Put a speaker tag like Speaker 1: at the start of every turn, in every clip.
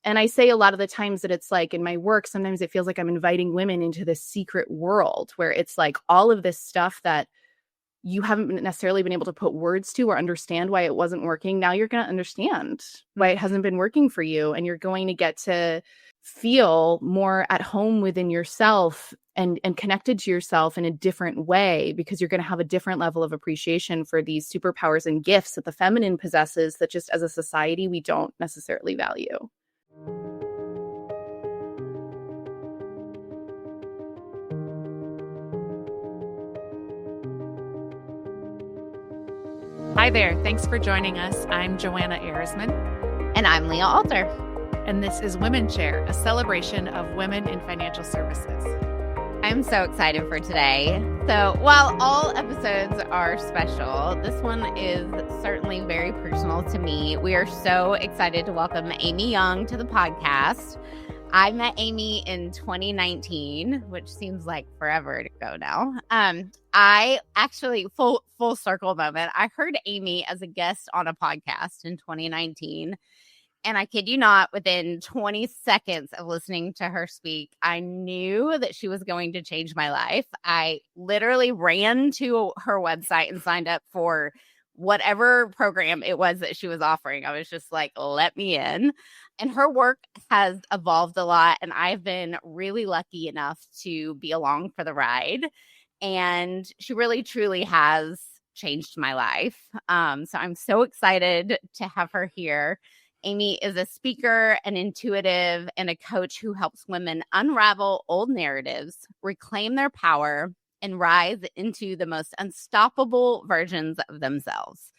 Speaker 1: And I say a lot of the times that it's like in my work, sometimes it feels like I'm inviting women into this secret world where it's like all of this stuff that you haven't necessarily been able to put words to or understand why it wasn't working. Now you're going to understand why it hasn't been working for you. And you're going to get to feel more at home within yourself and connected to yourself in a different way, because you're going to have a different level of appreciation for these superpowers and gifts that the feminine possesses that just as a society, we don't necessarily value.
Speaker 2: Hi there. Thanks for joining us. I'm Joanna Ehresman.
Speaker 3: And I'm Leah Alter.
Speaker 2: And this is WomenShare, a celebration of women in financial services.
Speaker 3: I'm so excited for today. So while all episodes are special, this one is certainly very personal to me. We are so excited to welcome Amy Young to the podcast. I met Amy in 2019, which seems like forever ago now. I actually, full circle moment, I heard Amy as a guest on a podcast in 2019. And I kid you not, within 20 seconds of listening to her speak, I knew that she was going to change my life. I literally ran to her website and signed up for whatever program it was that she was offering. I was just like, let me in. And her work has evolved a lot. And I've been really lucky enough to be along for the ride. And she really, truly has changed my life. So I'm so excited to have her here. Amy is a speaker, an intuitive, and a coach who helps women unravel old narratives, reclaim their power, and rise into the most unstoppable versions of themselves.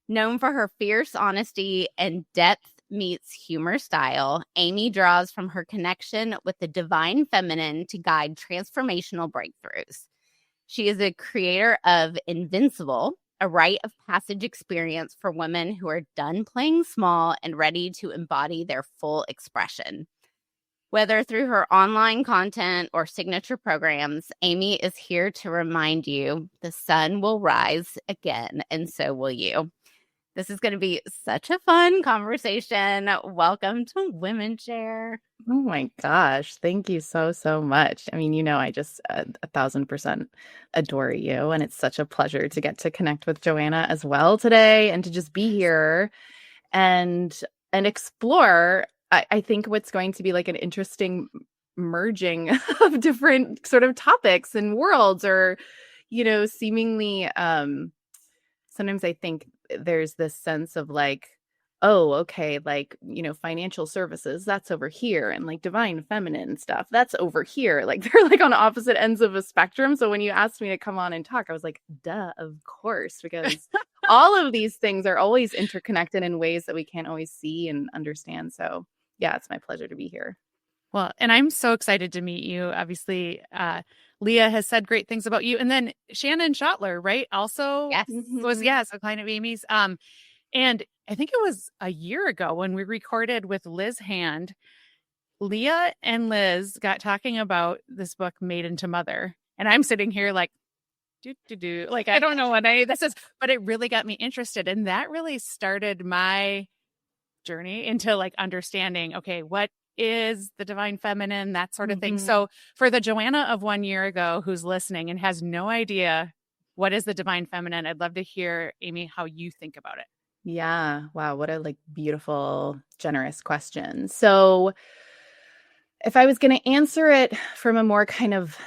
Speaker 3: Known for her fierce honesty and depth meets humor style, Amy draws from her connection with the divine feminine to guide transformational breakthroughs. She is a creator of Invincible, a rite-of-passage experience for women who are done playing small and ready to embody their full expression. Whether through her online content or signature programs, Amy is here to remind you the sun will rise again, and so will you. This is going to be such a fun conversation. Welcome to WomenShare.
Speaker 1: Oh my gosh. Thank you so, so much. I mean, I just 1,000% adore you. And it's such a pleasure to get to connect with Joanna as well today and to just be here and explore, I think, what's going to be like an interesting merging of different sort of topics and worlds, or, seemingly sometimes I think there's this sense of like, oh, okay, like, financial services, that's over here. And like divine feminine stuff, that's over here. Like they're like on opposite ends of a spectrum. So when you asked me to come on and talk, I was like, duh, of course, because all of these things are always interconnected in ways that we can't always see and understand. So yeah, it's my pleasure to be here.
Speaker 2: Well, and I'm so excited to meet you. Obviously, Leah has said great things about you. And then Shannon Schottler, right? Also was a client of Amy's. And I think it was a year ago when we recorded with Liz Hand, Leah and Liz got talking about this book, Made into Mother. And I'm sitting here like, like, I don't know what this is, but it really got me interested. And that really started my journey into like understanding, okay, what is the divine feminine, that sort of thing. So for the Joanna of 1 year ago who's listening and has no idea what is the divine feminine, I'd love to hear, Amy, how you think about it.
Speaker 1: Yeah. Wow. What a beautiful, generous question. So if I was going to answer it from a more kind of,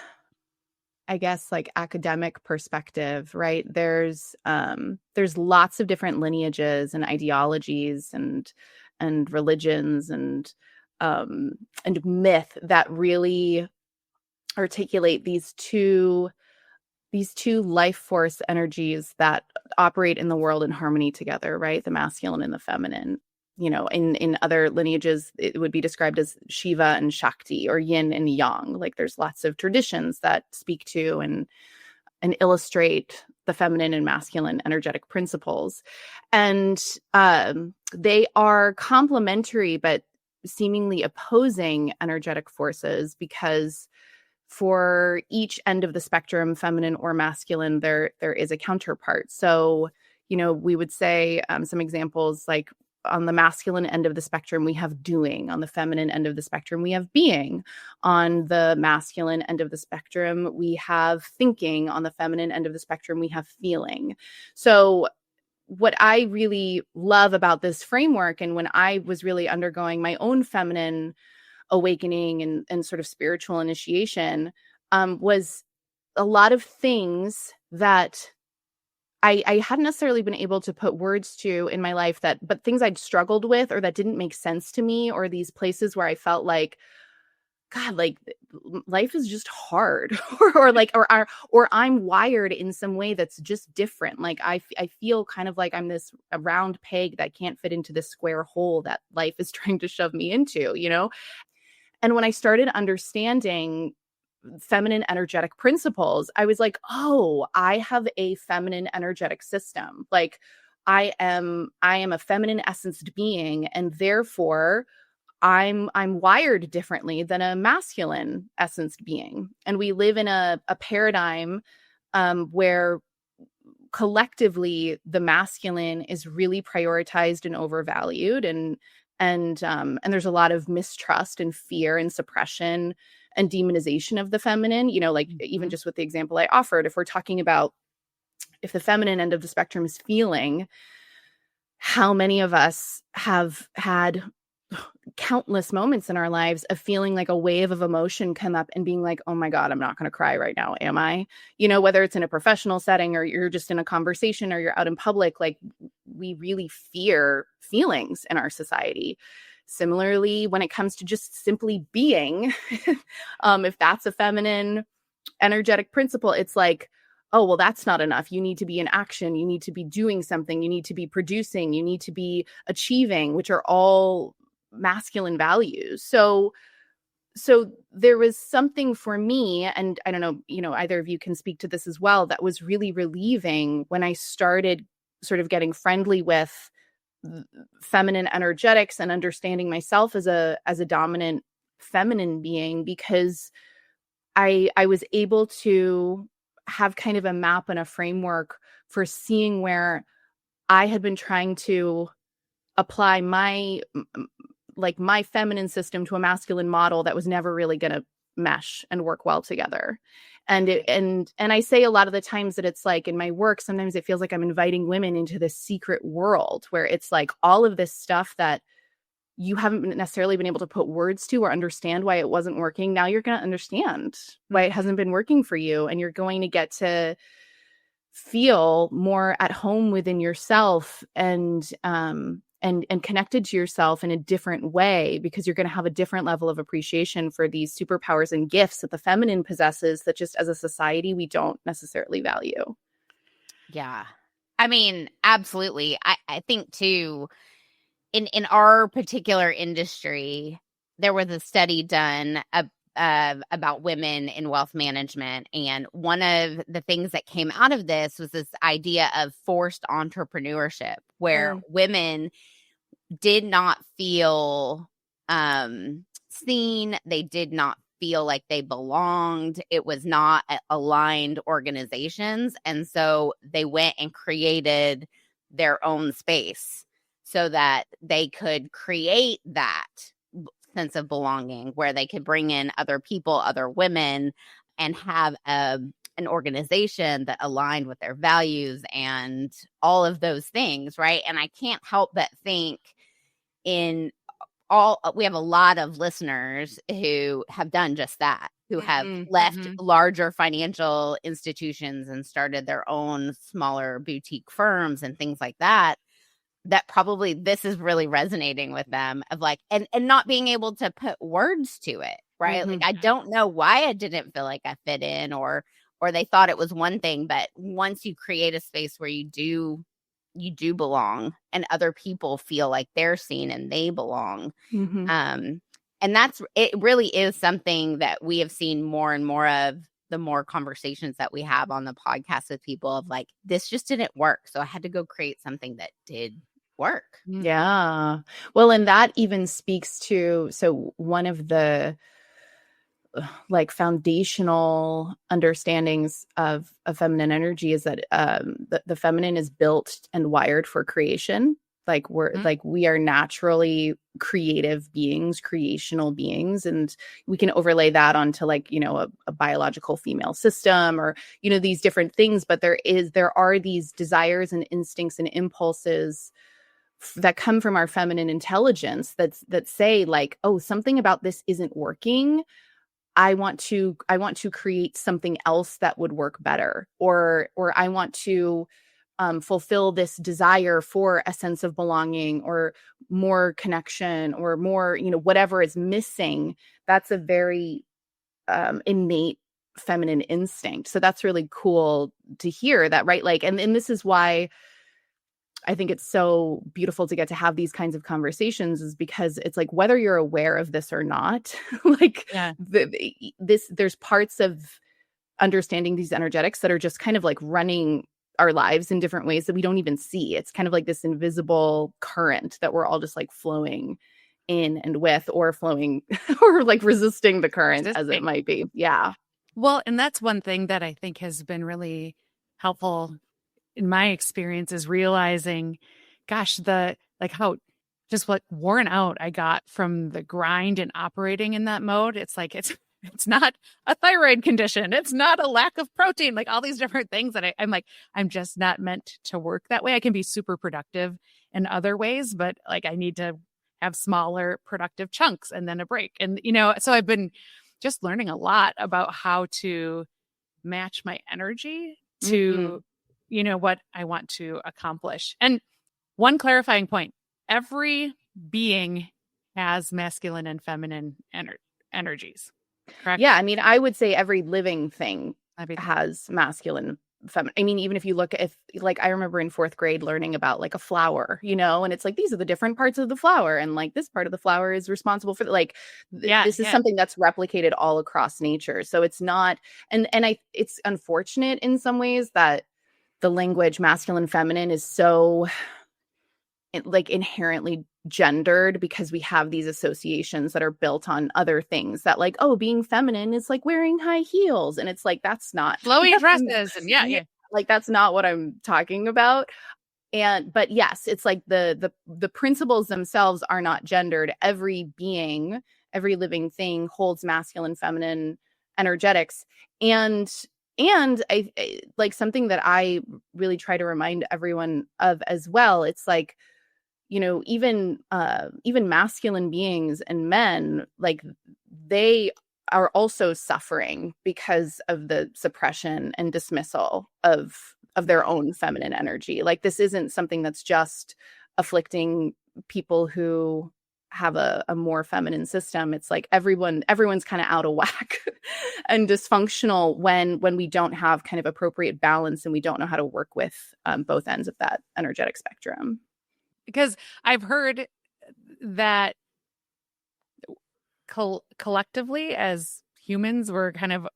Speaker 1: I guess, like academic perspective, right? There's lots of different lineages and ideologies and religions and myth that really articulate these two life force energies that operate in the world in harmony together, right? The masculine and the feminine. In other lineages, it would be described as Shiva and Shakti, or yin and yang. Like there's lots of traditions that speak to and illustrate the feminine and masculine energetic principles. And they are complementary, but seemingly opposing energetic forces, because for each end of the spectrum, feminine or masculine, there is a counterpart. So, we would say some examples like on the masculine end of the spectrum, we have doing. On the feminine end of the spectrum, we have being. On the masculine end of the spectrum, we have thinking. On the feminine end of the spectrum, we have feeling. So what I really love about this framework, and when I was really undergoing my own feminine awakening and sort of spiritual initiation, was a lot of things that I hadn't necessarily been able to put words to in my life, but things I'd struggled with or that didn't make sense to me, or these places where I felt like, God, like life is just hard, or I'm wired in some way that's just different. Like I feel kind of like I'm a round peg that can't fit into this square hole that life is trying to shove me into, you know? And when I started understanding feminine energetic principles, I was like, oh, I have a feminine energetic system. Like I am a feminine essenced being, and therefore I'm wired differently than a masculine essenced being. And we live in a paradigm where collectively the masculine is really prioritized and overvalued, and there's a lot of mistrust and fear and suppression and demonization of the feminine, you know, like even just with the example I offered, if we're talking about if the feminine end of the spectrum is feeling, how many of us have had countless moments in our lives of feeling like a wave of emotion come up and being like, oh my God, I'm not going to cry right now. Am I? You know, whether it's in a professional setting or you're just in a conversation or you're out in public, like we really fear feelings in our society. Similarly, when it comes to just simply being, if that's a feminine energetic principle, it's like, oh, well, that's not enough. You need to be in action. You need to be doing something. You need to be producing. You need to be achieving, which are all masculine values. So there was something for me, and I don't know, you know, either of you can speak to this as well, that was really relieving when I started sort of getting friendly with feminine energetics and understanding myself as a dominant feminine being, because I was able to have kind of a map and a framework for seeing where I had been trying to apply my feminine system to a masculine model that was never really going to mesh and work well together. And I say a lot of the times that it's like in my work, sometimes it feels like I'm inviting women into this secret world where it's like all of this stuff that you haven't necessarily been able to put words to or understand why it wasn't working. Now you're going to understand why it hasn't been working for you. And you're going to get to feel more at home within yourself and connected to yourself in a different way, because you're going to have a different level of appreciation for these superpowers and gifts that the feminine possesses that just as a society, we don't necessarily value.
Speaker 3: Yeah. I mean, absolutely. I think too, in our particular industry, there was a study done about women in wealth management. And one of the things that came out of this was this idea of forced entrepreneurship, where women did not feel seen. They did not feel like they belonged. It was not aligned organizations. And so they went and created their own space so that they could create that sense of belonging, where they could bring in other people, other women, and have an organization that aligned with their values and all of those things, right? And I can't help but think we have a lot of listeners who have done just that, who have left larger financial institutions and started their own smaller boutique firms and things like that. That probably this is really resonating with them, of like, and not being able to put words to it, right? Like, I don't know why I didn't feel like I fit in, or they thought it was one thing, but once you create a space where you do belong and other people feel like they're seen and they belong. And it really is something that we have seen more and more of, the more conversations that we have on the podcast with people, of like, this just didn't work. So I had to go create something that did work.
Speaker 1: Yeah. Well, and that even speaks to, so one of the like foundational understandings of feminine energy is that the feminine is built and wired for creation. Like we are naturally creative beings, creational beings. And we can overlay that onto like, a biological female system or, these different things. But there are these desires and instincts and impulses that come from our feminine intelligence that say like, oh, something about this isn't working. I want to create something else that would work better, or I want to fulfill this desire for a sense of belonging or more connection or more, whatever is missing. That's a very innate feminine instinct. So that's really cool to hear that, right? Like, and this is why I think it's so beautiful to get to have these kinds of conversations, is because it's like, whether you're aware of this or not, like there's parts of understanding these energetics that are just kind of like running our lives in different ways that we don't even see. It's kind of like this invisible current that we're all just like flowing in and with, or flowing or like resisting the current as it might be. Yeah.
Speaker 2: Well, and that's one thing that I think has been really helpful in my experience, is realizing, gosh, how just what worn out I got from the grind and operating in that mode. It's like, it's not a thyroid condition. It's not a lack of protein, like all these different things that I'm like, I'm just not meant to work that way. I can be super productive in other ways, but like I need to have smaller productive chunks and then a break. And, so I've been just learning a lot about how to match my energy to, what I want to accomplish. And one clarifying point, every being has masculine and feminine energies. Correct?
Speaker 1: Yeah. I mean, I would say every living thing has masculine, feminine. I mean, even if you look at, I remember in 4th grade learning about like a flower, and it's like, these are the different parts of the flower. And like this part of the flower is responsible for this is something that's replicated all across nature. So it's not, and it's unfortunate in some ways that the language masculine, feminine is so like inherently gendered, because we have these associations that are built on other things that like, oh, being feminine is like wearing high heels. And it's like, that's not
Speaker 2: flowy dresses. And
Speaker 1: like, that's not what I'm talking about. But yes, it's like the principles themselves are not gendered. Every being, every living thing holds masculine, feminine energetics. And I like something that I really try to remind everyone of as well. It's like, even masculine beings and men, like they are also suffering because of the suppression and dismissal of their own feminine energy. Like this isn't something that's just afflicting people who have a more feminine system. It's like everyone's kind of out of whack and dysfunctional when we don't have kind of appropriate balance, and we don't know how to work with both ends of that energetic spectrum.
Speaker 2: Because I've heard that collectively as humans, we're kind of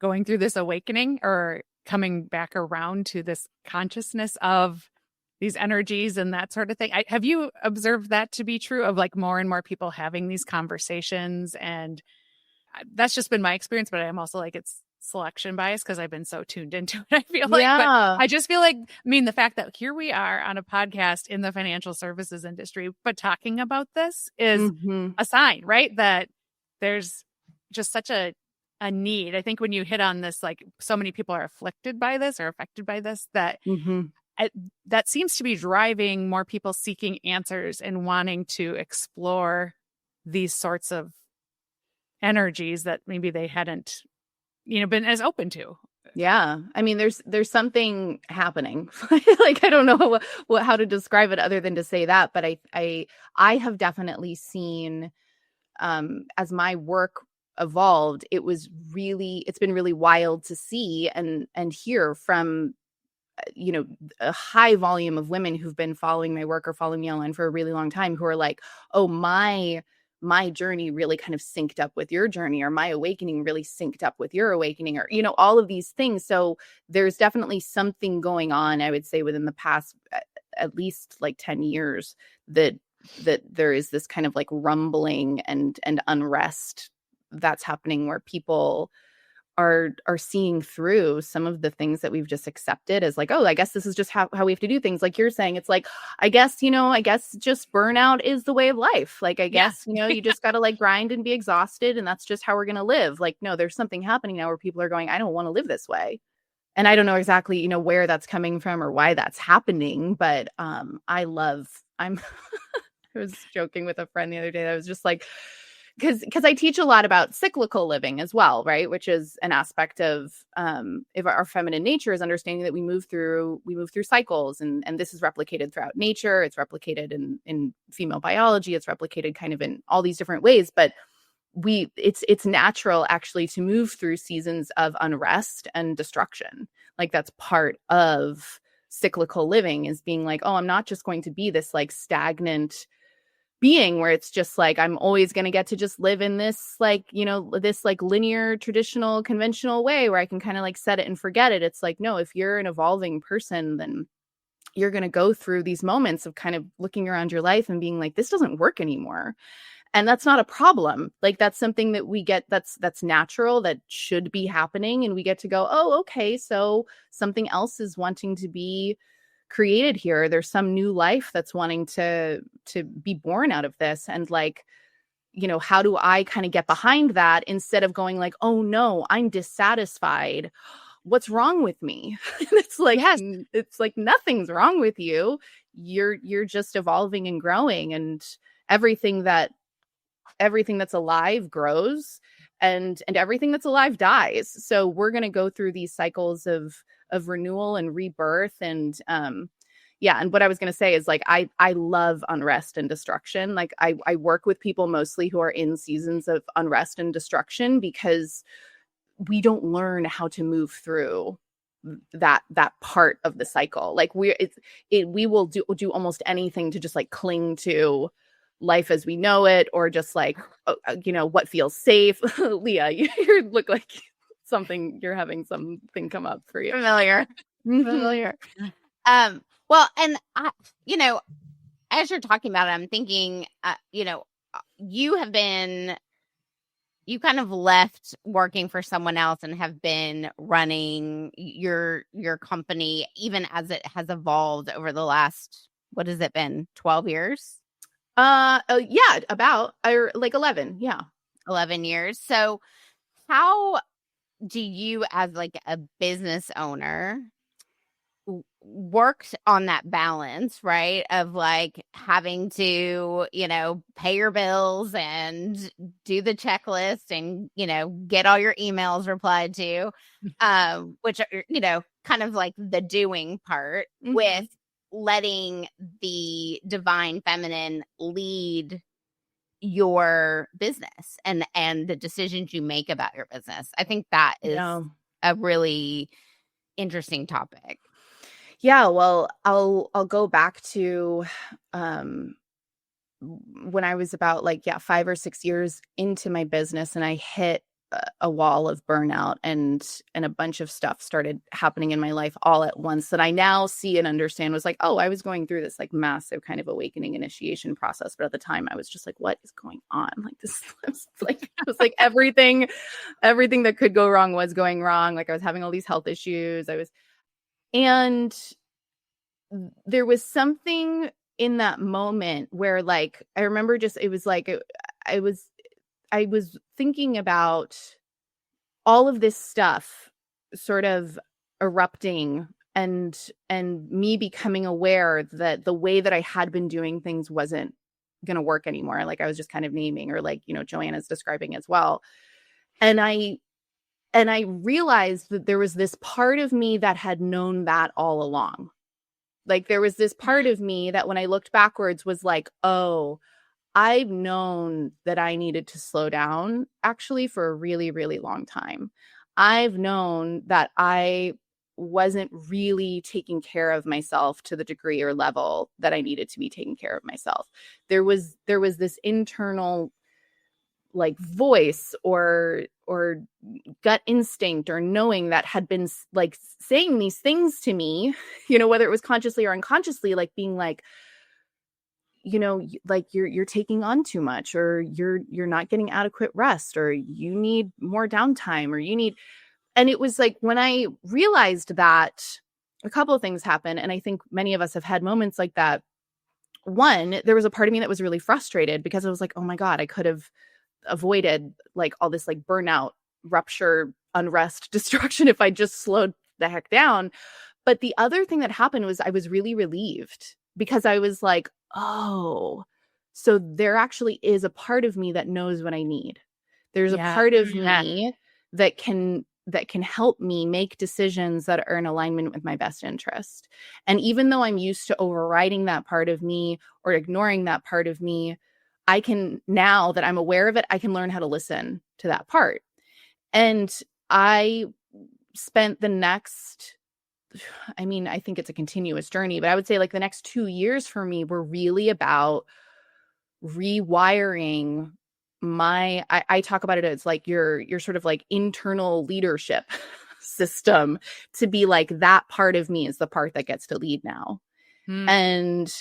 Speaker 2: going through this awakening or coming back around to this consciousness of these energies and that sort of thing. Have you observed that to be true, of like more and more people having these conversations? And that's just been my experience, but I'm also like, it's selection bias because I've been so tuned into it. I feel like, but I just feel like, the fact that here we are on a podcast in the financial services industry, but talking about this is a sign, right? That there's just such a need. I think when you hit on this, like so many people are afflicted by this or affected by this, that that seems to be driving more people seeking answers and wanting to explore these sorts of energies that maybe they hadn't, been as open to.
Speaker 1: Yeah. I mean, there's something happening. Like, I don't know how to describe it other than to say that, but I have definitely seen, as my work evolved, it's been really wild to see and hear from, a high volume of women who've been following my work or following me online for a really long time, who are like, oh, my journey really kind of synced up with your journey, or my awakening really synced up with your awakening, or, all of these things. So there's definitely something going on, I would say, within the past, at least like 10 years, that there is this kind of like rumbling and unrest that's happening, where people are seeing through some of the things that we've just accepted as like, oh, I guess this is just how we have to do things. Like you're saying, it's like, I guess just burnout is the way of life. Like, I guess, you just got to like grind and be exhausted, and that's just how we're going to live. Like, no, there's something happening now where people are going, I don't want to live this way. And I don't know exactly, where that's coming from or why that's happening. But I was joking with a friend the other day that I was just like, because I teach a lot about cyclical living as well, right? Which is an aspect of if our feminine nature is understanding that we move through cycles, and this is replicated throughout nature. It's replicated in female biology. It's replicated kind of in all these different ways. But it's natural actually to move through seasons of unrest and destruction. Like that's part of cyclical living, is being like, oh, I'm not just going to be this like stagnant being where it's just like I'm always going to get to just live in this like, this like linear, traditional, conventional way where I can kind of like set it and forget it. It's like, no, if you're an evolving person, then you're going to go through these moments of kind of looking around your life and being like, this doesn't work anymore. And that's not a problem. Like that's something that we get, that's natural, that should be happening. And we get to go, oh, okay, so something else is wanting to be created here. There's some new life that's wanting to be born out of this. And like, how do I kind of get behind that instead of going like, oh no, I'm dissatisfied. What's wrong with me? It's like, yes, it's like nothing's wrong with you. You're just evolving and growing, and everything that's alive grows, and everything that's alive dies. So we're going to go through these cycles of renewal and rebirth. And and what I was going to say is like I love unrest and destruction. Like I work with people mostly who are in seasons of unrest and destruction, because we don't learn how to move through that part of the cycle. Like we will do almost anything to just like cling to life as we know it, or just like what feels safe. Leah, you look like you're having something come up for you.
Speaker 3: Familiar. Well, and I, as you're talking about it, I'm thinking, you kind of left working for someone else and have been running your company, even as it has evolved over the last, what has it been, 12 years?
Speaker 1: Yeah, about, or like 11. Yeah.
Speaker 3: 11 years. So how do you, as like a business owner, worked on that balance, right? Of like having to, pay your bills and do the checklist and, get all your emails replied to, which are, kind of like the doing part, mm-hmm. with letting the divine feminine lead your business and the decisions you make about your business. I think that is a really interesting topic.
Speaker 1: Yeah, well, I'll go back to when I was about 5 or 6 years into my business, and I hit a wall of burnout, and a bunch of stuff started happening in my life all at once that I now see and understand was like, oh, I was going through this like massive kind of awakening initiation process. But at the time I was just like, what is going on? Like this it was like everything that could go wrong was going wrong. Like I was having all these health issues. And there was something in that moment where like, I remember just, it was like, I was thinking about all of this stuff sort of erupting, and me becoming aware that the way that I had been doing things wasn't going to work anymore. Like I was just kind of naming, or like, Joanna's describing as well. And I realized that there was this part of me that had known that all along. Like there was this part of me that when I looked backwards was like, oh, I've known that I needed to slow down actually for a really, really long time. I've known that I wasn't really taking care of myself to the degree or level that I needed to be taking care of myself. There was this internal like voice or gut instinct or knowing that had been like saying these things to me, whether it was consciously or unconsciously, like being like, like you're taking on too much, or you're not getting adequate rest, or you need more downtime, or you need it was like when I realized that, a couple of things happened. And I think many of us have had moments like that. One, there was a part of me that was really frustrated because I was like, oh my God, I could have avoided like all this like burnout, rupture, unrest, destruction if I just slowed the heck down. But the other thing that happened was I was really relieved because I was like, oh, so there actually is a part of me that knows what I need. There's a part of me that can help me make decisions that are in alignment with my best interest. And even though I'm used to overriding that part of me or ignoring that part of me, I can, now that I'm aware of it, I can learn how to listen to that part. And I spent the next, I mean, I think it's a continuous journey, but I would say like the next 2 years for me were really about rewiring I talk about it as like your sort of like internal leadership system to be like, that part of me is the part that gets to lead now. And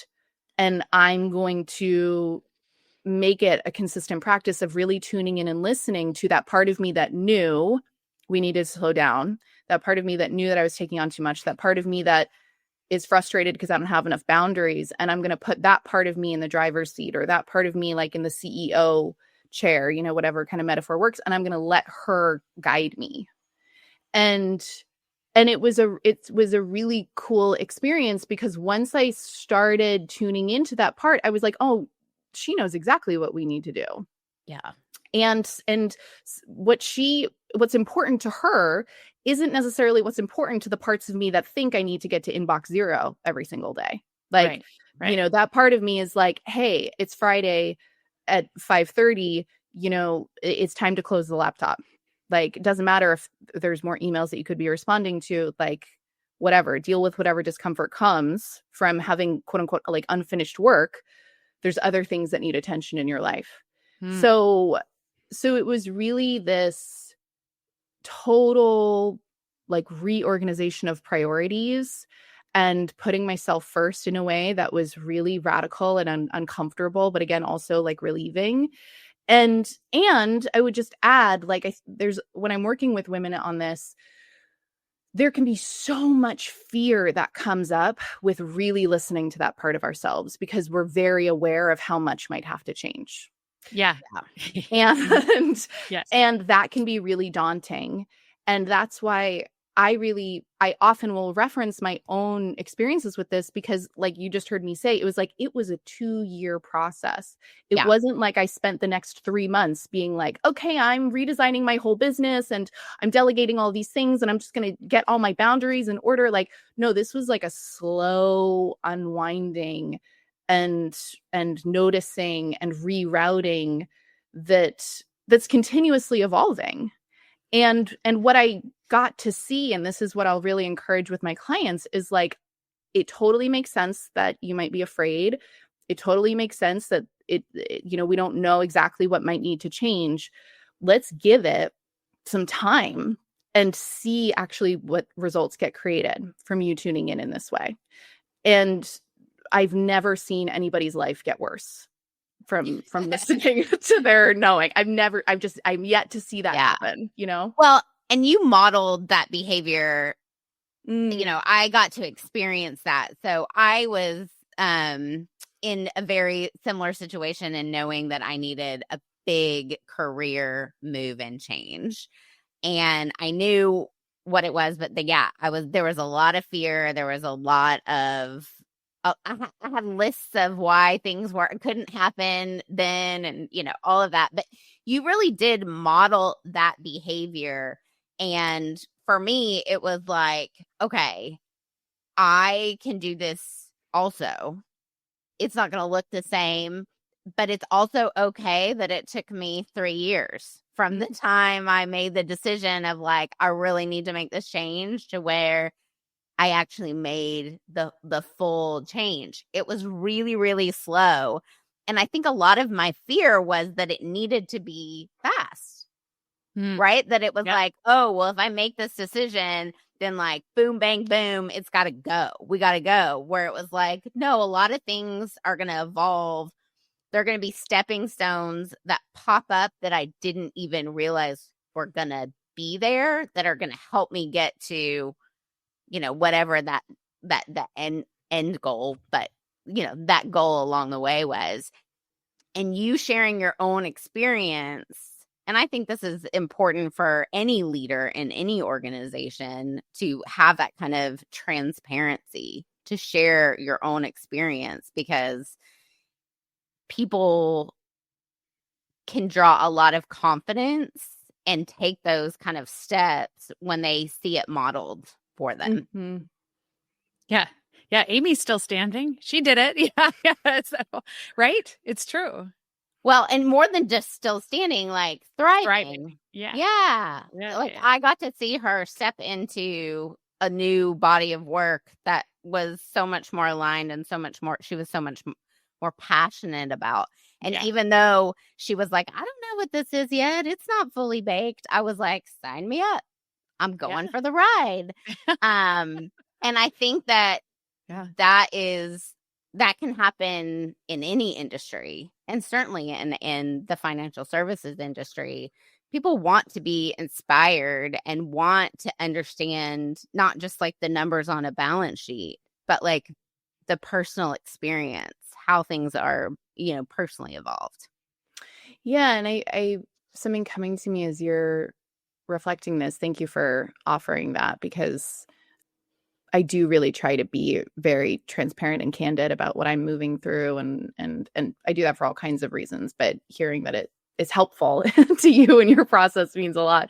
Speaker 1: I'm going to make it a consistent practice of really tuning in and listening to that part of me that knew we needed to slow down, that part of me that knew that I was taking on too much, that part of me that is frustrated because I don't have enough boundaries. And I'm going to put that part of me in the driver's seat, or that part of me like in the CEO chair, you know, whatever kind of metaphor works. And I'm going to let her guide me. And it was a really cool experience because once I started tuning into that part, I was like, oh, she knows exactly what we need to do.
Speaker 3: Yeah.
Speaker 1: And what's important to her isn't necessarily what's important to the parts of me that think I need to get to inbox 0 every single day. Like,
Speaker 2: right.
Speaker 1: You know, that part of me is like, hey, it's Friday at 5:30, you know, it's time to close the laptop. Like, it doesn't matter if there's more emails that you could be responding to, like, whatever, deal with whatever discomfort comes from having quote unquote like unfinished work. There's other things that need attention in your life. So it was really this total like reorganization of priorities and putting myself first in a way that was really radical and uncomfortable, but again, also like relieving. And I would just add, like, there's, when I'm working with women on this, there can be so much fear that comes up with really listening to that part of ourselves because we're very aware of how much might have to change.
Speaker 2: Yeah.
Speaker 1: And
Speaker 2: yes.
Speaker 1: And that can be really daunting. And that's why I often will reference my own experiences with this because, like you just heard me say, it was a 2-year process. It wasn't like I spent the next 3 months being like, okay, I'm redesigning my whole business and I'm delegating all these things and I'm just going to get all my boundaries in order. Like, no, this was like a slow unwinding and noticing and rerouting that's continuously evolving. And what I got to see, and this is what I'll really encourage with my clients, is like, it totally makes sense that you might be afraid. It totally makes sense that it you know, we don't know exactly what might need to change. Let's give it some time and see actually what results get created from you tuning in this way. And I've never seen anybody's life get worse from listening to their knowing. I'm yet to see that happen, you know?
Speaker 3: Well, and you modeled that behavior. You know, I got to experience that. So I was in a very similar situation and knowing that I needed a big career move and change. And I knew what it was, but there was a lot of fear. There was a lot of, I had lists of why things couldn't happen then, and, you know, all of that. But you really did model that behavior. And for me, it was like, okay, I can do this also. It's not going to look the same, but it's also okay that it took me 3 years from the time I made the decision of like, I really need to make this change to where I actually made the full change. It was really, really slow. And I think a lot of my fear was that it needed to be fast, right? That it was like, oh, well, if I make this decision, then like, boom, bang, boom, it's got to go. We got to go. Where it was like, no, a lot of things are going to evolve. They're going to be stepping stones that pop up that I didn't even realize were going to be there that are going to help me get to, whatever that end goal, but that goal along the way was. And you sharing your own experience. And I think this is important for any leader in any organization to have that kind of transparency, to share your own experience, because people can draw a lot of confidence and take those kind of steps when they see it modeled for them.
Speaker 2: Mm-hmm. Yeah. Yeah. Amy's still standing. She did it. Yeah. Yeah. So, right. It's true.
Speaker 3: Well, and more than just still standing, like thriving.
Speaker 2: Yeah.
Speaker 3: Yeah. Like I got to see her step into a new body of work that was so much more aligned and she was so much more passionate about. And even though she was like, I don't know what this is yet, it's not fully baked, I was like, sign me up. I'm going for the ride. And I think that that can happen in any industry, and certainly in the financial services industry. People want to be inspired and want to understand not just like the numbers on a balance sheet, but like the personal experience, how things are, personally evolved.
Speaker 1: Yeah. And I something coming to me as you're reflecting this, thank you for offering that, because I do really try to be very transparent and candid about what I'm moving through. And I do that for all kinds of reasons, but hearing that it is helpful to you and your process means a lot.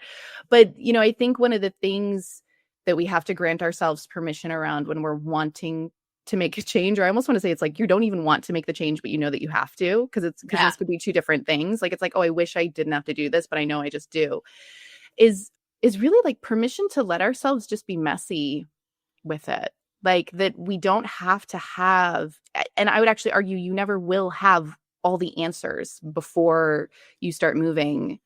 Speaker 1: But, I think one of the things that we have to grant ourselves permission around when we're wanting to make a change, or I almost want to say it's like you don't even want to make the change, but you know that you have to, because this could be two different things. Like it's like, oh, I wish I didn't have to do this, but I know I just do. Is really like permission to let ourselves just be messy with it. Like that we don't have to have, and I would actually argue you never will have all the answers before you start moving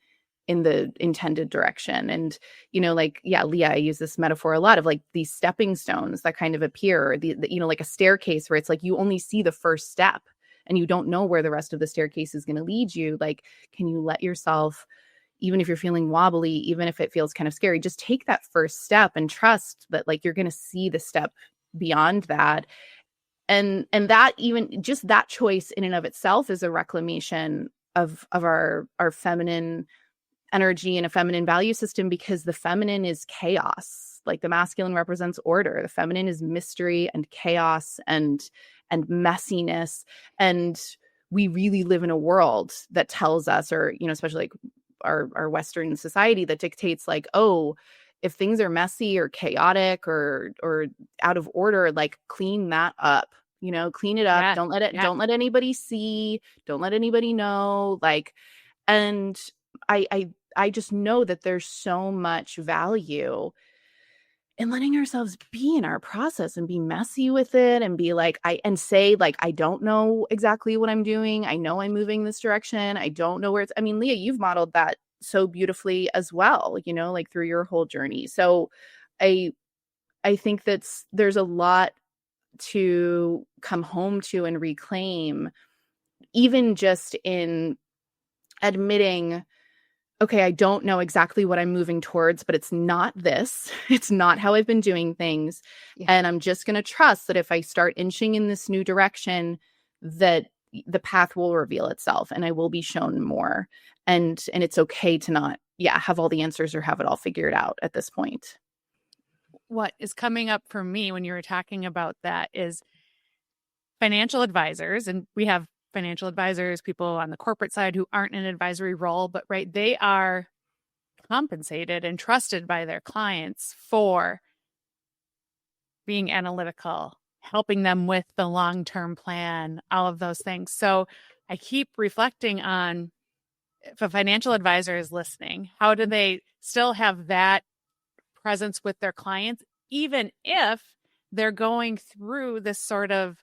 Speaker 1: in the intended direction. And, Leah, I use this metaphor a lot of like these stepping stones that kind of appear, like a staircase where it's like you only see the first step and you don't know where the rest of the staircase is going to lead you. Like, can you let yourself, even if you're feeling wobbly, even if it feels kind of scary, just take that first step and trust that like you're going to see the step beyond that. And that, even just that choice in and of itself, is a reclamation of our feminine energy and a feminine value system, because the feminine is chaos. Like the masculine represents order. The feminine is mystery and chaos and messiness. And we really live in a world that tells us, or, especially like our Western society, that dictates like, oh, if things are messy or chaotic or out of order, like clean that up, clean it up. Yeah. Don't let anybody see, don't let anybody know. Like, and I just know that there's so much value in letting ourselves be in our process and be messy with it and be like, I don't know exactly what I'm doing. I know I'm moving this direction. I don't know where it's, Leah, you've modeled that so beautifully as well, like through your whole journey. So I think there's a lot to come home to and reclaim, even just in admitting, okay, I don't know exactly what I'm moving towards, but it's not this. It's not how I've been doing things. Yeah. And I'm just going to trust that if I start inching in this new direction, that the path will reveal itself and I will be shown more. And it's okay to not, have all the answers or have it all figured out at this point.
Speaker 2: What is coming up for me when you were talking about that is financial advisors, and we have financial advisors, people on the corporate side who aren't in an advisory role, but they are compensated and trusted by their clients for being analytical, helping them with the long-term plan, all of those things. So I keep reflecting on, if a financial advisor is listening, how do they still have that presence with their clients, even if they're going through this sort of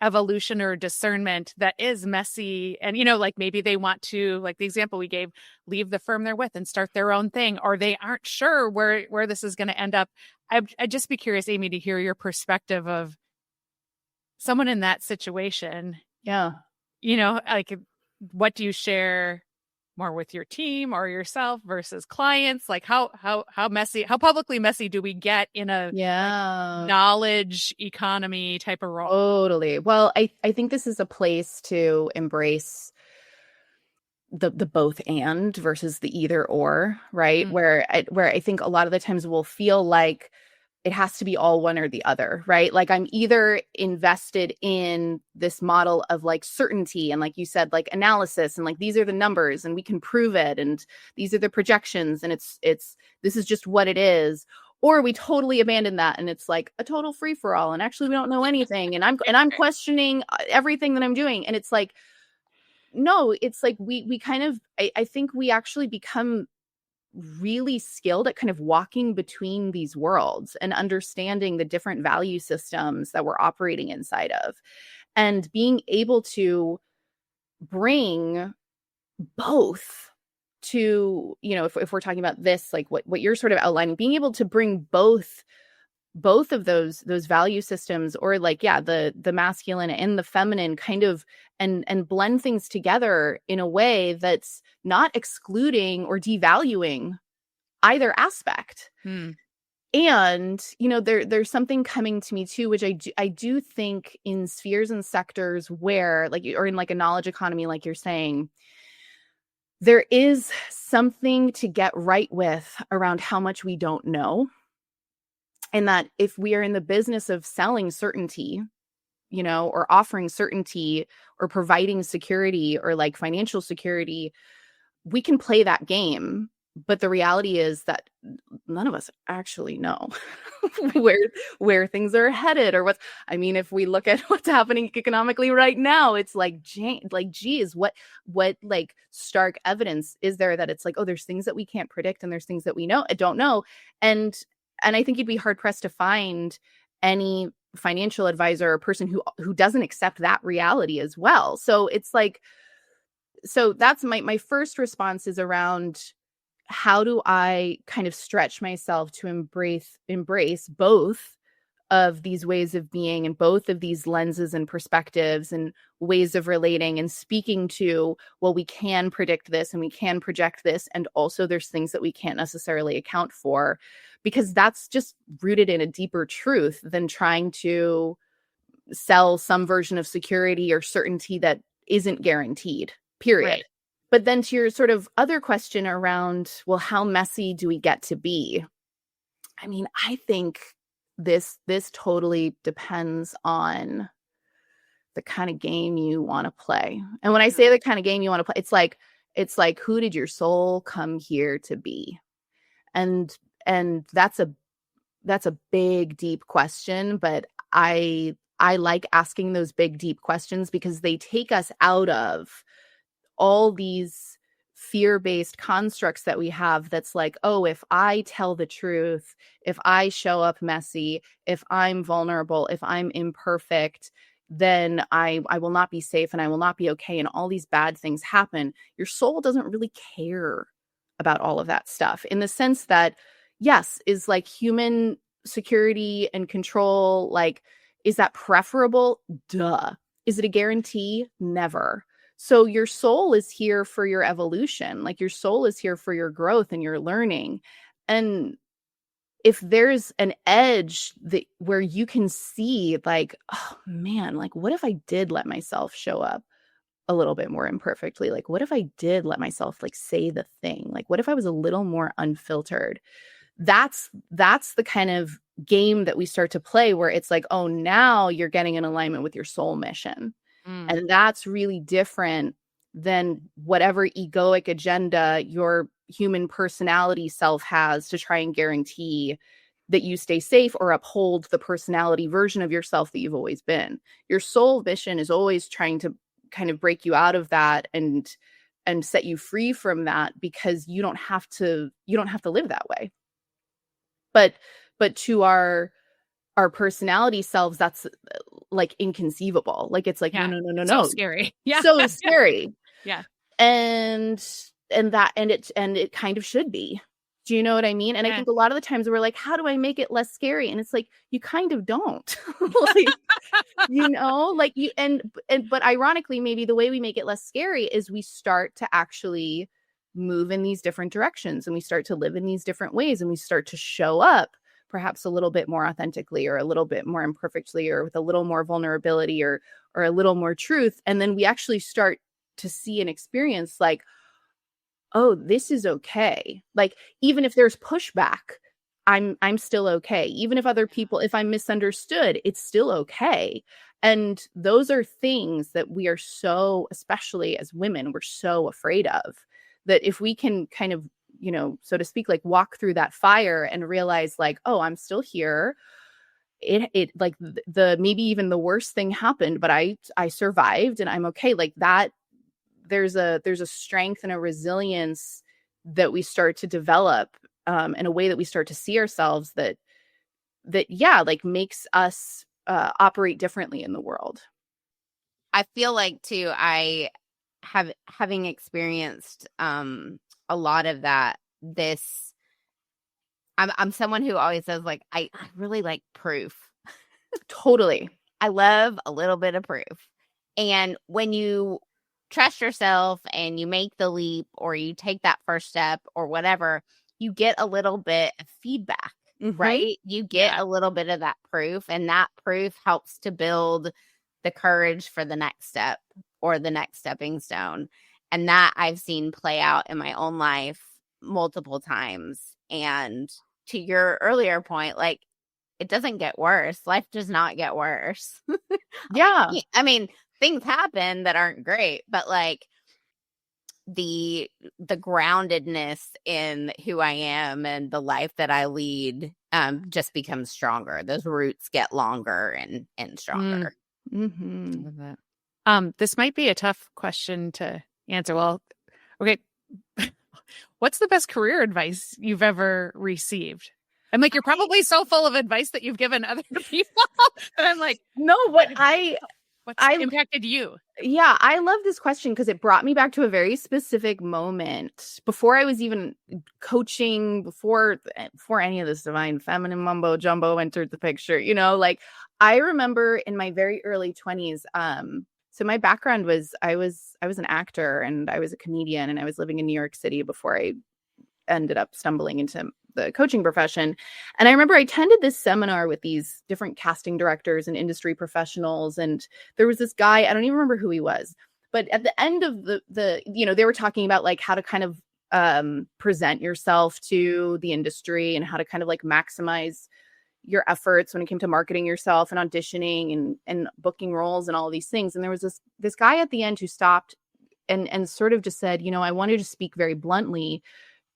Speaker 2: evolution or discernment that is messy? And, like maybe they want to, like the example we gave, leave the firm they're with and start their own thing, or they aren't sure where this is going to end up. I'd just be curious, Amy, to hear your perspective of someone in that situation.
Speaker 1: Yeah.
Speaker 2: Like, what do you share more with your team or yourself versus clients? Like how messy, how publicly messy do we get in a knowledge economy type of role?
Speaker 1: Totally. Well, I think this is a place to embrace the both and versus the either or, right? Where I think a lot of the times we'll feel like it has to be all one or the other, right? Like I'm either invested in this model of like certainty and like you said, like analysis and like these are the numbers and we can prove it and these are the projections and it's this is just what it is. Or we totally abandon that and it's like a total free for all and actually we don't know anything and I'm questioning everything that I'm doing and it's like no, it's like we kind of I think we actually become really skilled at kind of walking between these worlds and understanding the different value systems that we're operating inside of and being able to bring both to, you know, if we're talking about this, like what you're sort of outlining, being able to bring both of those value systems or like, yeah, the masculine and the feminine kind of and blend things together in a way that's not excluding or devaluing either aspect. And, you know, there's something coming to me too, which I do think in spheres and sectors where like, or in like a knowledge economy, like you're saying, there is something to get right with around how much we don't know. And that if we are in the business of selling certainty, you know, or offering certainty or providing security or like financial security, we can play that game. But the reality is that none of us actually know where things are headed or what's, I mean, if we look at what's happening economically right now, it's like, geez, what like stark evidence is there that it's like, oh, there's things that we can't predict and there's things that we don't know. And I think you'd be hard pressed to find any financial advisor or person who doesn't accept that reality as well. So it's like, so that's my first response is around how do I kind of stretch myself to embrace both of these ways of being and both of these lenses and perspectives and ways of relating and speaking to, well, we can predict this and we can project this. And also there's things that we can't necessarily account for because that's just rooted in a deeper truth than trying to sell some version of security or certainty that isn't guaranteed, period. Right. But then to your sort of other question around, well, how messy do we get to be? I mean, I think this totally depends on the kind of game you want to play. And when I say the kind of game you want to play, it's like who did your soul come here to be? And that's a big, deep question, but I like asking those big, deep questions because they take us out of all these fear-based constructs that we have that's like, oh, if I tell the truth, if I show up messy, if I'm vulnerable, if I'm imperfect, then I will not be safe and I will not be okay. And all these bad things happen. Your soul doesn't really care about all of that stuff in the sense that, yes, is like human security and control, like, is that preferable? Duh. Is it a guarantee? Never. So your soul is here for your evolution. Like your soul is here for your growth and your learning. And if there's an edge where you can see like, oh man, like what if I did let myself show up a little bit more imperfectly? Like what if I did let myself like say the thing? Like what if I was a little more unfiltered? That's the kind of game that we start to play where it's like, oh, now you're getting in alignment with your soul mission. And that's really different than whatever egoic agenda your human personality self has to try and guarantee that you stay safe or uphold the personality version of yourself that you've always been. Your soul mission is always trying to kind of break you out of that and set you free from that because you don't have to live that way. But to our personality selves, that's like inconceivable. Like it's like, no.
Speaker 2: So scary. Yeah.
Speaker 1: So scary.
Speaker 2: Yeah.
Speaker 1: And it kind of should be. Do you know what I mean? And I think a lot of the times we're like, how do I make it less scary? And it's like, you kind of don't. Like, you know, like you, but ironically, maybe the way we make it less scary is we start to actually move in these different directions, and we start to live in these different ways, and we start to show up perhaps a little bit more authentically, or a little bit more imperfectly, or with a little more vulnerability, or a little more truth. And then we actually start to see and experience like, oh, this is okay. Like, even if there's pushback, I'm still okay. Even if other people, if I'm misunderstood, it's still okay. And those are things that we are so, especially as women, we're so afraid of, that if we can kind of, you know, so to speak, like walk through that fire and realize like, oh, I'm still here. It like the maybe even the worst thing happened, but I survived and I'm okay. Like that, there's a strength and a resilience that we start to develop, in a way that we start to see ourselves that yeah, like makes us operate differently in the world.
Speaker 3: I feel like too, having experienced a lot of that, I'm someone who always says like, I really like proof.
Speaker 1: Totally.
Speaker 3: I love a little bit of proof. And when you trust yourself and you make the leap, or you take that first step or whatever, you get a little bit of feedback, right? You get a little bit of that proof, and that proof helps to build the courage for the next step or the next stepping stone. And that I've seen play out in my own life multiple times. And to your earlier point, like, it doesn't get worse. Life does not get worse.
Speaker 1: Yeah.
Speaker 3: I mean, things happen that aren't great, but like the groundedness in who I am and the life that I lead just becomes stronger. Those roots get longer and stronger.
Speaker 2: This might be a tough question to answer. Well, okay. What's the best career advice you've ever received? I'm like, you're probably so full of advice that you've given other people. And I'm like,
Speaker 1: no, but
Speaker 2: what's impacted you?
Speaker 1: Yeah, I love this question because it brought me back to a very specific moment before I was even coaching, before any of this divine feminine mumbo jumbo entered the picture. You know, like I remember in my very early 20s. So my background was I was an actor and I was a comedian, and I was living in New York City before I ended up stumbling into the coaching profession. And I remember I attended this seminar with these different casting directors and industry professionals. And there was this guy, I don't even remember who he was, but at the end of the you know, they were talking about like how to kind of present yourself to the industry, and how to kind of like maximize your efforts when it came to marketing yourself and auditioning and booking roles and all of these things. And there was this guy at the end who stopped and sort of just said, you know, I wanted to speak very bluntly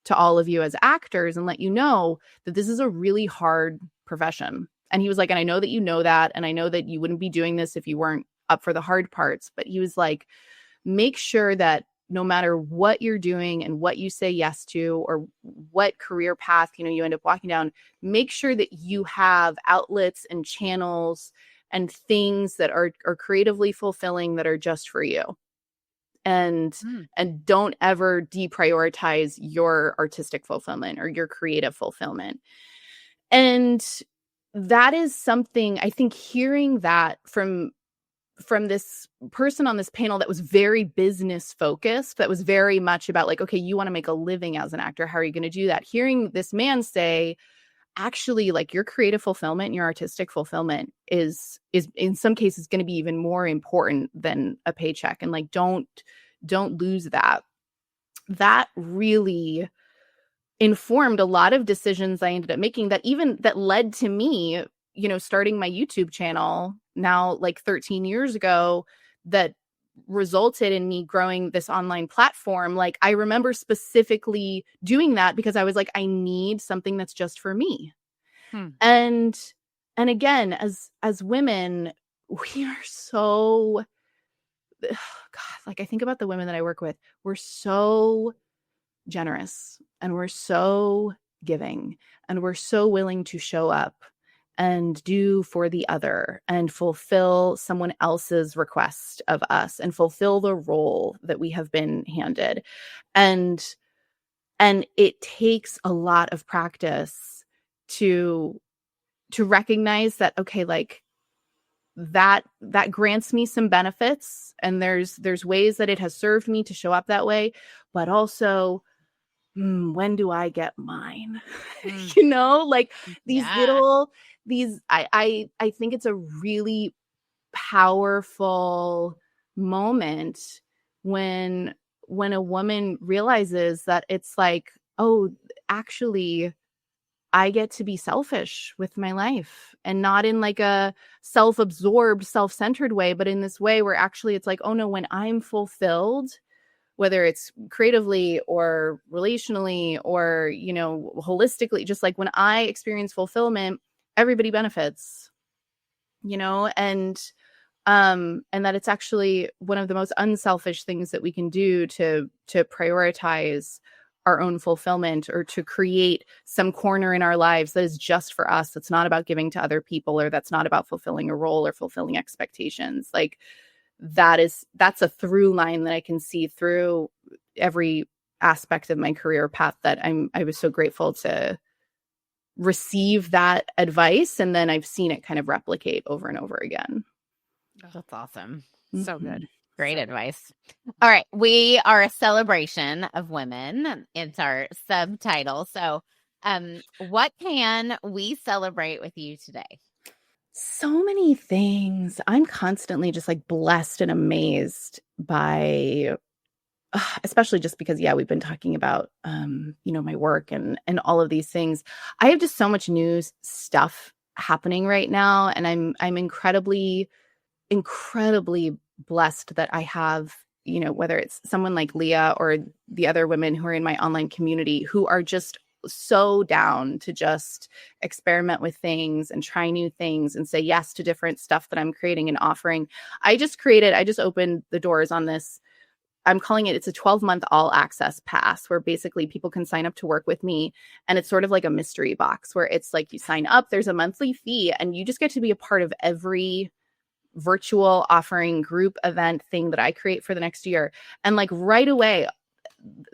Speaker 1: to all of you as actors and let you know that this is a really hard profession. And he was like, and I know that you know that, and I know that you wouldn't be doing this if you weren't up for the hard parts. But he was like, make sure that no matter what you're doing and what you say yes to, or what career path, you know, you end up walking down, make sure that you have outlets and channels and things that are creatively fulfilling, that are just for you. And don't ever deprioritize your artistic fulfillment or your creative fulfillment. And that is something, I think, hearing that from this person on this panel that was very business focused, that was very much about like, okay, you want to make a living as an actor. How are you going to do that? Hearing this man say, actually, like, your creative fulfillment and your artistic fulfillment is in some cases going to be even more important than a paycheck. And like, don't lose that. That really informed a lot of decisions I ended up making, that led to me, you know, starting my YouTube channel now like 13 years ago, that resulted in me growing this online platform. Like, I remember specifically doing that because I was like, I need something that's just for me. And again, as women, we are so, God, like I think about the women that I work with, we're so generous and we're so giving and we're so willing to show up and do for the other and fulfill someone else's request of us and fulfill the role that we have been handed. And it takes a lot of practice to recognize that, okay, like that grants me some benefits, and there's ways that it has served me to show up that way, but also when do I get mine? Like these I think it's a really powerful moment when a woman realizes that it's like, oh, actually I get to be selfish with my life, and not in like a self-absorbed, self-centered way, but in this way where actually it's like, oh no, when I'm fulfilled, whether it's creatively or relationally or, holistically, just like when I experience fulfillment, everybody benefits, and that it's actually one of the most unselfish things that we can do to prioritize our own fulfillment, or to create some corner in our lives that is just for us. That's not about giving to other people, or that's not about fulfilling a role or fulfilling expectations. Like that's a through line that I can see through every aspect of my career path, that I was so grateful to receive that advice. And then I've seen it kind of replicate over and over again.
Speaker 3: That's awesome.
Speaker 2: So good.
Speaker 3: Great advice. All right. We are a celebration of women. It's our subtitle. So what can we celebrate with you today?
Speaker 1: So many things. I'm constantly just like blessed and amazed by, especially just because, we've been talking about, my work and all of these things. I have just so much new stuff happening right now. And I'm incredibly blessed that I have, whether it's someone like Leah or the other women who are in my online community who are just so down to just experiment with things and try new things and say yes to different stuff that I'm creating and offering. I just opened the doors on this. I'm calling it's a 12-month all access pass, where basically people can sign up to work with me. And it's sort of like a mystery box where it's like you sign up, there's a monthly fee, and you just get to be a part of every virtual offering, group event thing that I create for the next year. And like right away,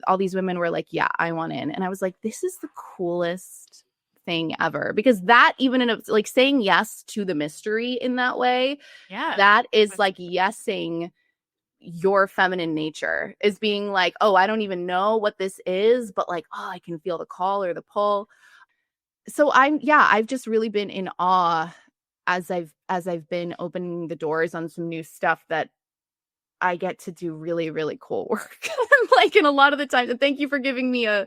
Speaker 1: all these women were like, yeah, I want in. And I was like, this is the coolest thing ever, because that, even in like saying yes to the mystery in that way, that is like yesing your feminine nature, is being like, oh, I don't even know what this is, but like, oh, I can feel the call or the pull. So I've just really been in awe as I've been opening the doors on some new stuff, that I get to do really, really cool work. Like, in a lot of the times, and thank you for giving me a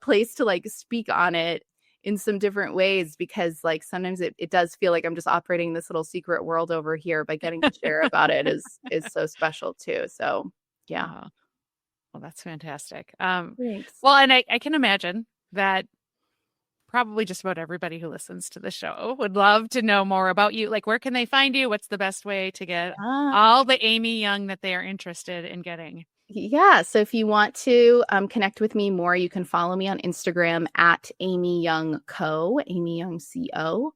Speaker 1: place to like speak on it in some different ways, because like sometimes it does feel like I'm just operating this little secret world over here, but getting to share about it is so special too. So yeah.
Speaker 2: Well, that's fantastic.
Speaker 1: Thanks.
Speaker 2: Well, and I can imagine that probably just about everybody who listens to the show would love to know more about you. Like, where can they find you? What's the best way to get all the Amy Young that they are interested in getting?
Speaker 1: Yeah. So if you want to connect with me more, you can follow me on Instagram at Amy Young Co, Amy Young CO.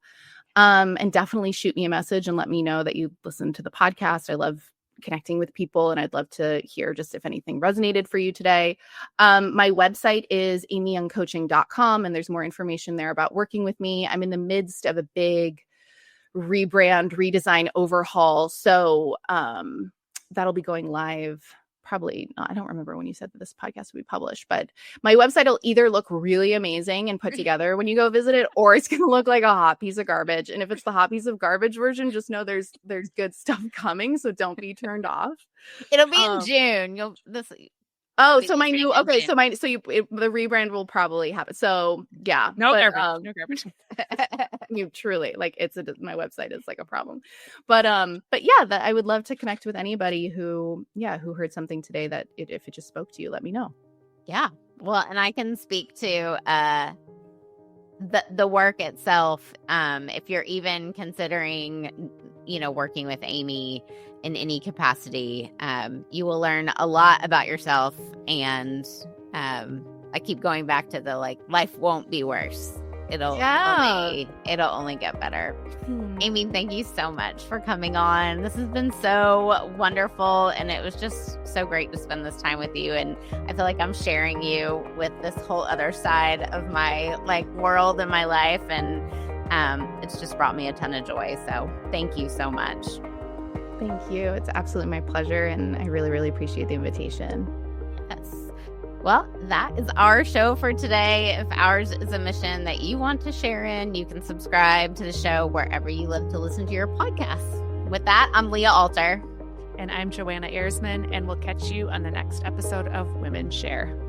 Speaker 1: And definitely shoot me a message and let me know that you listened to the podcast. I love connecting with people, and I'd love to hear just if anything resonated for you today. My website is amyyoungcoaching.com, and there's more information there about working with me. I'm in the midst of a big rebrand, redesign, overhaul. So that'll be going live probably, I don't remember when you said that this podcast would be published, but my website will either look really amazing and put together when you go visit it, or it's going to look like a hot piece of garbage. And if it's the hot piece of garbage version, just know there's good stuff coming. So don't be turned off.
Speaker 3: It'll be in June.
Speaker 1: The rebrand will probably happen. So yeah,
Speaker 2: no garbage.
Speaker 1: You truly like my website is like a problem, but yeah, that I would love to connect with anybody who heard something today that if it just spoke to you, let me know.
Speaker 3: Yeah, well, and I can speak to the work itself. If you're even considering, working with Amy in any capacity, you will learn a lot about yourself. And I keep going back to the life won't be worse. It'll only get better. Amy, thank you so much for coming on. This has been so wonderful, and it was just so great to spend this time with you. And I feel like I'm sharing you with this whole other side of my world and my life, and it's just brought me a ton of joy. So thank you so much.
Speaker 1: Thank you. It's absolutely my pleasure, and I really, really appreciate the invitation.
Speaker 3: Yes. Well, that is our show for today. If ours is a mission that you want to share in, you can subscribe to the show wherever you live to listen to your podcasts. With that, I'm Leah Alter.
Speaker 2: And I'm Joanna Ehresman, and we'll catch you on the next episode of WomenShare.